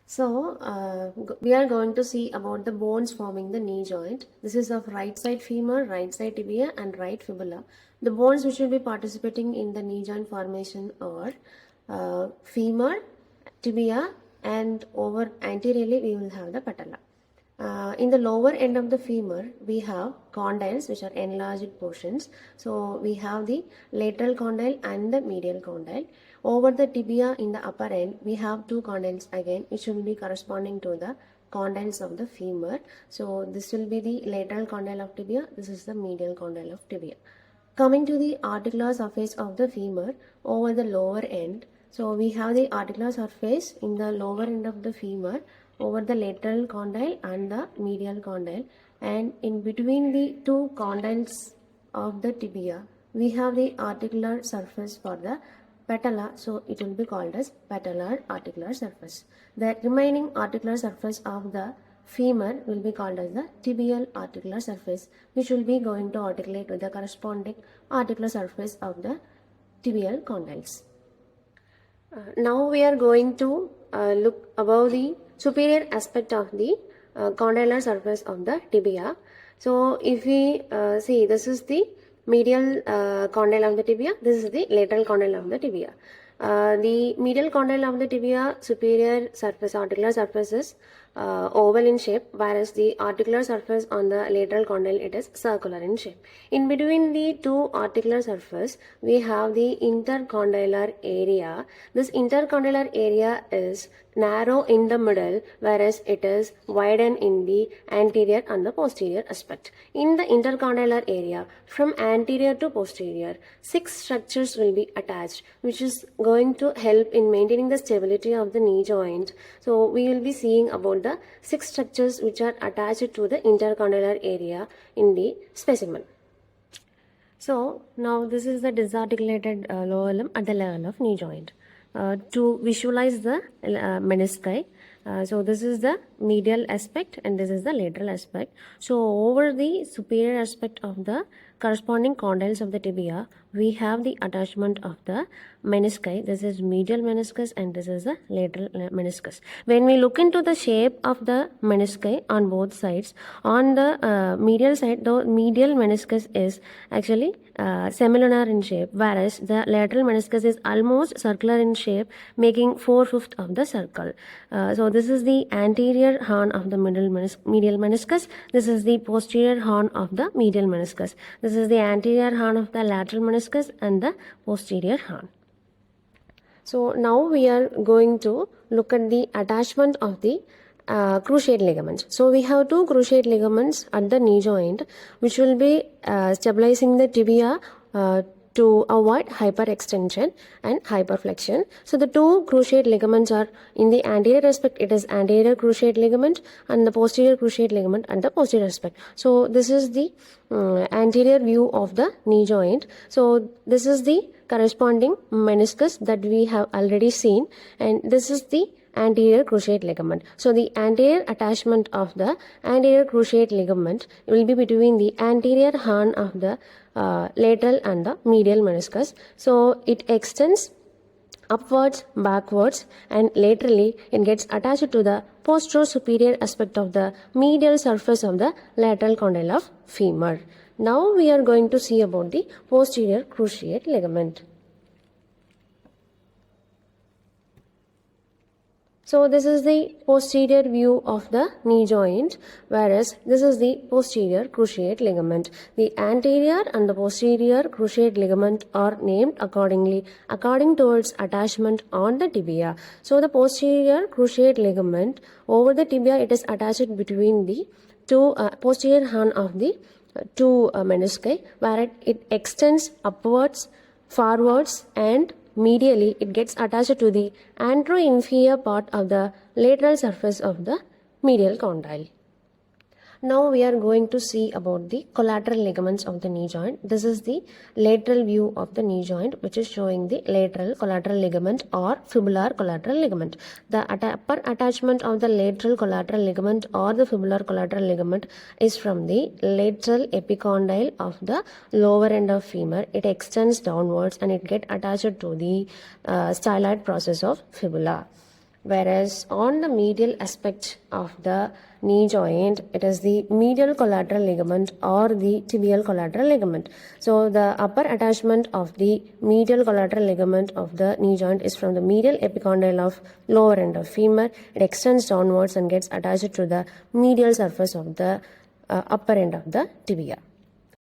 So, we are going to see about the bones forming the knee joint. This is of right side femur, right side tibia and right fibula. The bones which will be participating in the knee joint formation are femur, tibia, and over anteriorly we will have the patella. In the lower end of the femur, we have condyles, which are enlarged portions. So we have the lateral condyle and the medial condyle. Over the tibia in the upper end, we have two condyles again, which will be corresponding to the condyles of the femur. So this will be the lateral condyle of tibia. This is the medial condyle of tibia. Coming to the articular surface of the femur over the lower end. So we have the articular surface in the lower end of the femur over the lateral condyle and the medial condyle, and in between the two condyles of the tibia we have the articular surface for the patella, so it will be called as patellar articular surface. The remaining articular surface of the femur will be called as the tibial articular surface, which will be going to articulate with the corresponding articular surface of the tibial condyles. Now we are going to look above the superior aspect of the condylar surface of the tibia. So if we see, this is the medial condyle of the tibia, this is the lateral condyle of the tibia. The medial condyle of the tibia superior surface, articular surface is oval in shape, whereas the articular surface on the lateral condyle, it is circular in shape. In between the two articular surface, we have the intercondylar area. This intercondylar area is narrow in the middle, whereas it is widened in the anterior and the posterior aspect. In the intercondylar area, from anterior to posterior, 6 structures will be attached, which is going to help in maintaining the stability of the knee joint. So we will be seeing about the 6 structures which are attached to the intercondylar area in the specimen. So now this is the disarticulated lower limb at the level of knee joint. To visualize the menisci, so this is the medial aspect and this is the lateral aspect. So over the superior aspect of the corresponding condyles of the tibia, we have the attachment of the menisci. This is medial meniscus and this is the lateral meniscus. When we look into the shape of the menisci on both sides, on the medial side, the medial meniscus is actually semilunar in shape, whereas the lateral meniscus is almost circular in shape, making 4/5 of the circle. So this is the anterior horn of the medial meniscus. This is the posterior horn of the medial meniscus. This is the anterior horn of the lateral meniscus and the posterior horn. So now we are going to look at the attachment of the cruciate ligaments. So we have two cruciate ligaments at the knee joint, which will be stabilizing the tibia to avoid hyperextension and hyperflexion. So the two cruciate ligaments are in the anterior aspect, it is anterior cruciate ligament, and the posterior cruciate ligament at the posterior aspect. So this is the anterior view of the knee joint. So this is the corresponding meniscus that we have already seen, and this is the anterior cruciate ligament. So the anterior attachment of the anterior cruciate ligament will be between the anterior horn of the lateral and the medial meniscus. So it extends upwards, backwards, and laterally it gets attached to the posterior superior aspect of the medial surface of the lateral condyle of femur. Now we are going to see about the posterior cruciate ligament. So this is the posterior view of the knee joint, whereas this is the posterior cruciate ligament. The anterior and the posterior cruciate ligament are named accordingly according to its attachment on the tibia. So the posterior cruciate ligament over the tibia, it is attached between the two posterior horn of the two menisci, where it extends upwards, forwards, and medially it gets attached to the anteroinferior part of the lateral surface of the medial condyle. Now we are going to see about the collateral ligaments of the knee joint. This is the lateral view of the knee joint, which is showing the lateral collateral ligament or fibular collateral ligament. The upper attachment of the lateral collateral ligament or the fibular collateral ligament is from the lateral epicondyle of the lower end of femur. It extends downwards and it gets attached to the styloid process of fibula. whereas on the medial aspect of the knee joint, it is the medial collateral ligament or the tibial collateral ligament. So the upper attachment of the medial collateral ligament of the knee joint is from the medial epicondyle of lower end of femur. It extends downwards and gets attached to the medial surface of the upper end of the tibia.